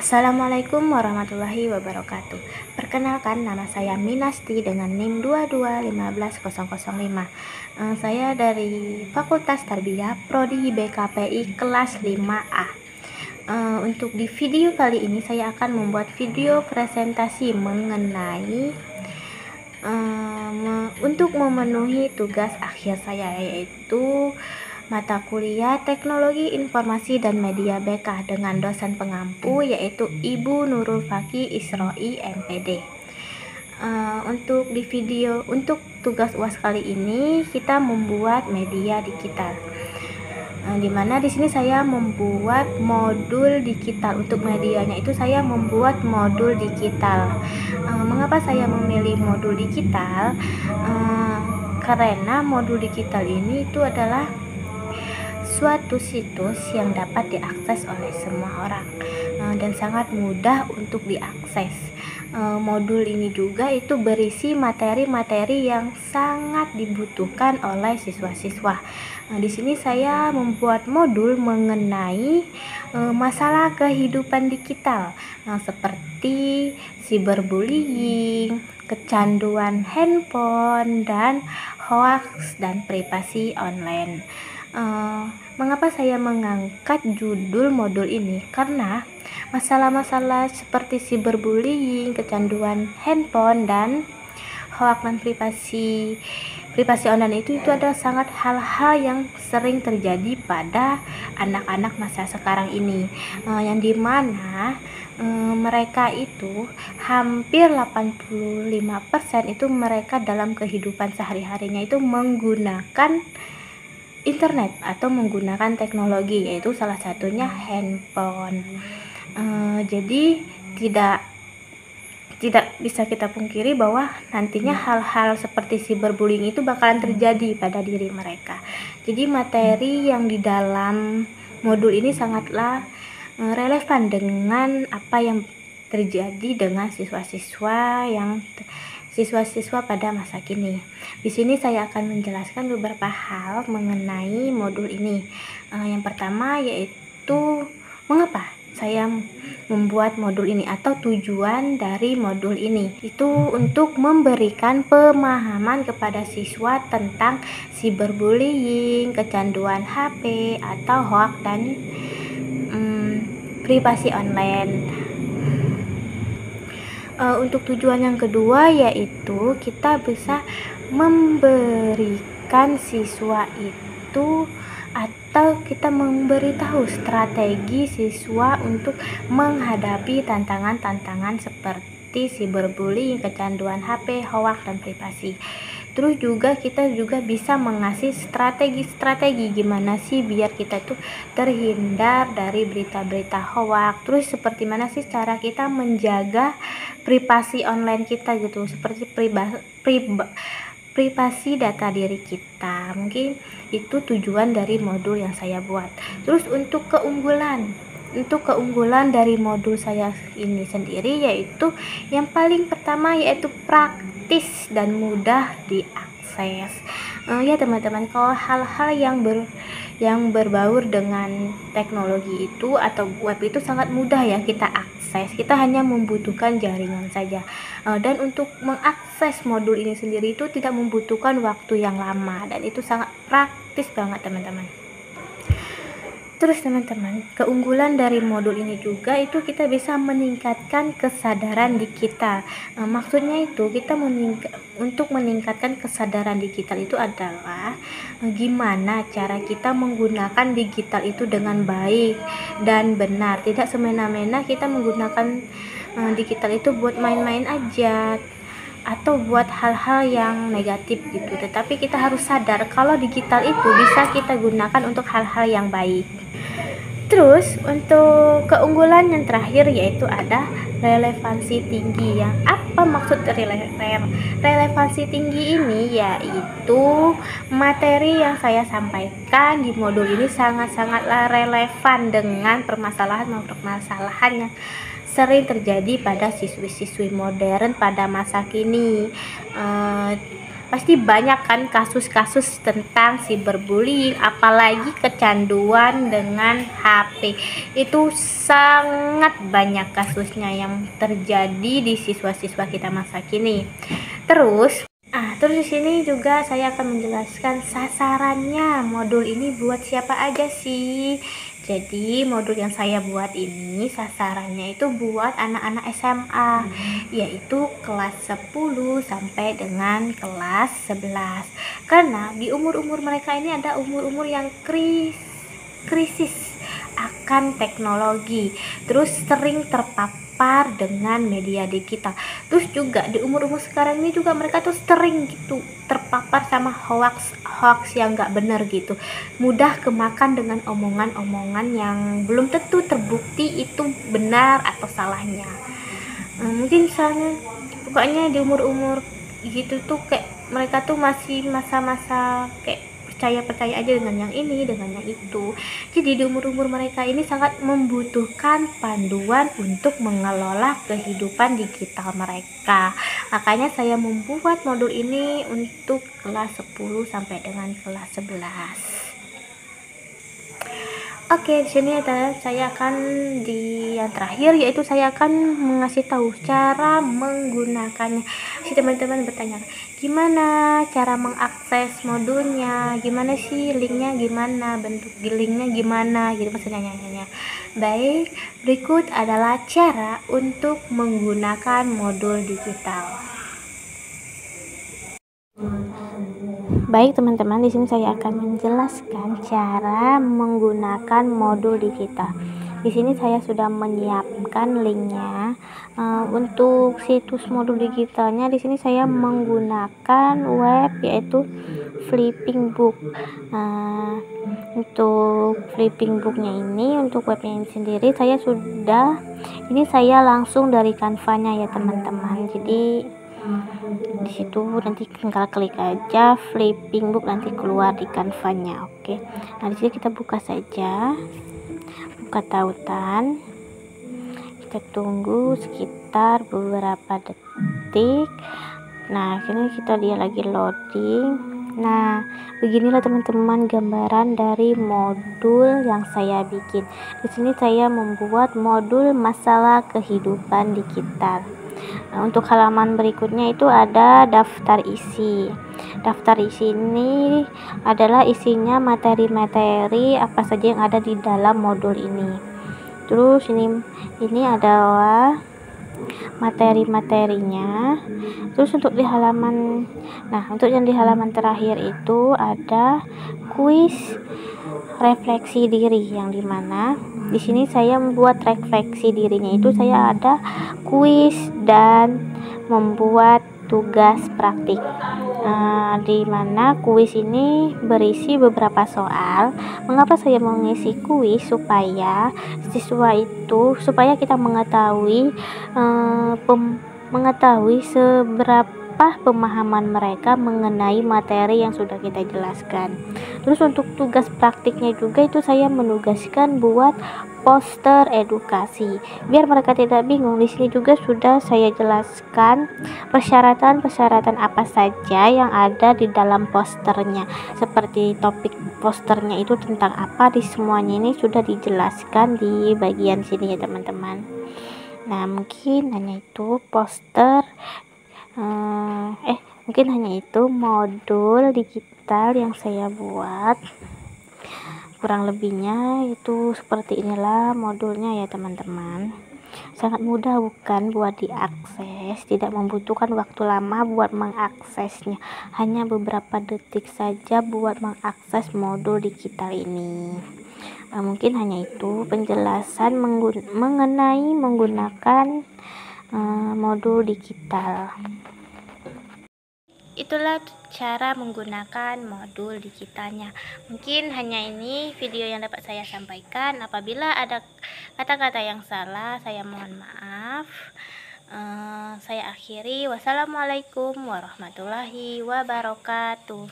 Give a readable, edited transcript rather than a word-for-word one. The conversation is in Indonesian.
Assalamualaikum warahmatullahi wabarakatuh. Perkenalkan, nama saya Minasti dengan NIM 2215005. Saya dari Fakultas Tarbiyah Prodi BKPI kelas 5A. Untuk di video kali ini saya akan membuat video presentasi mengenai untuk memenuhi tugas akhir saya, yaitu mata kuliah Teknologi Informasi dan Media BK dengan dosen pengampu yaitu Ibu Nurul Faki Isroi MPD. Untuk tugas UAS kali ini kita membuat media digital. Dimana di sini saya membuat modul digital. Untuk medianya itu saya membuat modul digital. Mengapa saya memilih modul digital? Karena modul digital ini itu adalah suatu situs yang dapat diakses oleh semua orang dan sangat mudah untuk diakses. Modul ini juga itu berisi materi-materi yang sangat dibutuhkan oleh siswa-siswa. Di sini saya membuat modul mengenai masalah kehidupan digital, seperti cyberbullying, kecanduan handphone, dan hoax dan privasi online. Mengapa saya mengangkat judul modul ini? Karena masalah-masalah seperti cyberbullying, kecanduan handphone, dan hoax dan privasi online itu adalah sangat hal-hal yang sering terjadi pada anak-anak masa sekarang ini, yang dimana mereka itu hampir 85% itu mereka dalam kehidupan sehari-harinya itu menggunakan internet atau menggunakan teknologi, yaitu salah satunya handphone. Jadi tidak bisa kita pungkiri bahwa nantinya hal-hal seperti cyberbullying itu bakalan terjadi pada diri mereka. Jadi materi yang di dalam modul ini sangatlah relevan dengan apa yang terjadi dengan siswa-siswa pada masa kini. Di sini saya akan menjelaskan beberapa hal mengenai modul ini. Yang pertama yaitu mengapa saya membuat modul ini atau tujuan dari modul ini. Itu untuk memberikan pemahaman kepada siswa tentang cyberbullying, kecanduan HP atau hoax dan privasi online. Untuk tujuan yang kedua yaitu kita bisa memberikan siswa itu atau kita memberitahu strategi siswa untuk menghadapi tantangan-tantangan seperti cyberbullying, kecanduan HP, hoax dan privasi. Terus juga kita juga bisa mengasih strategi gimana sih biar kita tuh terhindar dari berita-berita hoax. Terus seperti mana sih cara kita menjaga privasi online kita gitu, seperti privasi data diri kita. Mungkin itu tujuan dari modul yang saya buat. Terus untuk keunggulan dari modul saya ini sendiri yaitu yang paling pertama yaitu praktis dan mudah diakses. Ya teman-teman, kalau hal-hal yang berbaur dengan teknologi itu atau web itu sangat mudah ya kita akses. Kita hanya membutuhkan jaringan saja. Dan untuk mengakses modul ini sendiri itu tidak membutuhkan waktu yang lama dan itu sangat praktis banget teman-teman. Terus teman-teman, keunggulan dari modul ini juga itu kita bisa meningkatkan kesadaran digital. Maksudnya itu kita untuk meningkatkan kesadaran digital itu adalah gimana cara kita menggunakan digital itu dengan baik dan benar. Tidak semena-mena kita menggunakan digital itu buat main-main aja atau buat hal-hal yang negatif gitu. Tetapi kita harus sadar kalau digital itu bisa kita gunakan untuk hal-hal yang baik. Terus untuk keunggulan yang terakhir yaitu ada relevansi tinggi. Yang apa maksud relevansi tinggi ini? Yaitu materi yang saya sampaikan di modul ini sangat-sangatlah relevan dengan permasalahan yang sering terjadi pada siswi-siswi modern pada masa kini. pasti banyak kan kasus-kasus tentang cyberbullying, apalagi kecanduan dengan HP. Itu sangat banyak kasusnya yang terjadi di siswa-siswa kita masa kini. Terus di sini juga saya akan menjelaskan sasarannya. Modul ini buat siapa aja sih? Jadi modul yang saya buat ini sasarannya itu buat anak-anak SMA, yaitu kelas 10 sampai dengan kelas 11. Karena di umur-umur mereka ini ada umur-umur yang krisis akan teknologi, terus sering terpapar dengan media digital. Terus juga di umur-umur sekarang ini juga mereka tuh sering gitu terpapar sama hoax yang gak bener gitu, mudah kemakan dengan omongan-omongan yang belum tentu terbukti itu benar atau salahnya. Mungkin misalnya pokoknya di umur-umur gitu tuh kayak mereka tuh masih masa-masa kayak percaya aja dengan yang ini, dengan yang itu. Jadi di umur-umur mereka ini sangat membutuhkan panduan untuk mengelola kehidupan digital mereka. Makanya saya membuat modul ini untuk kelas 10 sampai dengan kelas 11. Oke, di sini ada saya akan di yang terakhir, yaitu saya akan mengasih tahu cara menggunakannya. Si teman-teman bertanya, gimana cara mengakses modulnya, gimana sih linknya, gimana bentuk linknya, gimana gitu maksudnya. Baik, berikut adalah cara untuk menggunakan modul digital. Baik teman-teman, di sini saya akan menjelaskan cara menggunakan modul digital. Di sini saya sudah menyiapkan linknya. Untuk situs modul digitalnya di sini saya menggunakan web yaitu Flipping Book. Untuk Flipping Booknya ini, untuk webnya ini sendiri saya langsung dari Canva-nya ya teman-teman. Jadi di situ nanti tinggal klik aja Flipping Book, nanti keluar di Canva-nya. Oke. Nah, di sini kita buka saja. Buka tautan. Kita tunggu sekitar beberapa detik. Nah, ini kita lihat lagi loading. Nah, beginilah teman-teman gambaran dari modul yang saya bikin. Di sini saya membuat modul masalah kehidupan digital. Nah, untuk halaman berikutnya itu ada daftar isi. Daftar isi ini adalah isinya materi-materi apa saja yang ada di dalam modul ini. Terus ini adalah materi-materinya. Terus untuk di halaman terakhir itu ada kuis refleksi diri, yang dimana di sini saya membuat refleksi dirinya itu saya ada kuis dan membuat tugas praktik. Di mana kuis ini berisi beberapa soal. Mengapa saya mengisi kuis? Supaya kita mengetahui seberapa pemahaman mereka mengenai materi yang sudah kita jelaskan. Terus untuk tugas praktiknya juga itu saya menugaskan buat poster edukasi. Biar mereka tidak bingung, di sini juga sudah saya jelaskan persyaratan apa saja yang ada di dalam posternya. Seperti topik posternya itu tentang apa, di semuanya ini sudah dijelaskan di bagian sini ya teman-teman. Nah, mungkin hanya itu modul digital yang saya buat. Kurang lebihnya itu seperti inilah modulnya ya teman-teman. Sangat mudah bukan buat diakses, tidak membutuhkan waktu lama buat mengaksesnya, hanya beberapa detik saja buat mengakses modul digital ini. Mungkin hanya itu penjelasan mengenai menggunakan modul digital. Itulah cara menggunakan modul digitalnya. Mungkin hanya ini video yang dapat saya sampaikan. Apabila ada kata-kata yang salah, saya mohon maaf. Saya akhiri. Wassalamualaikum warahmatullahi wabarakatuh.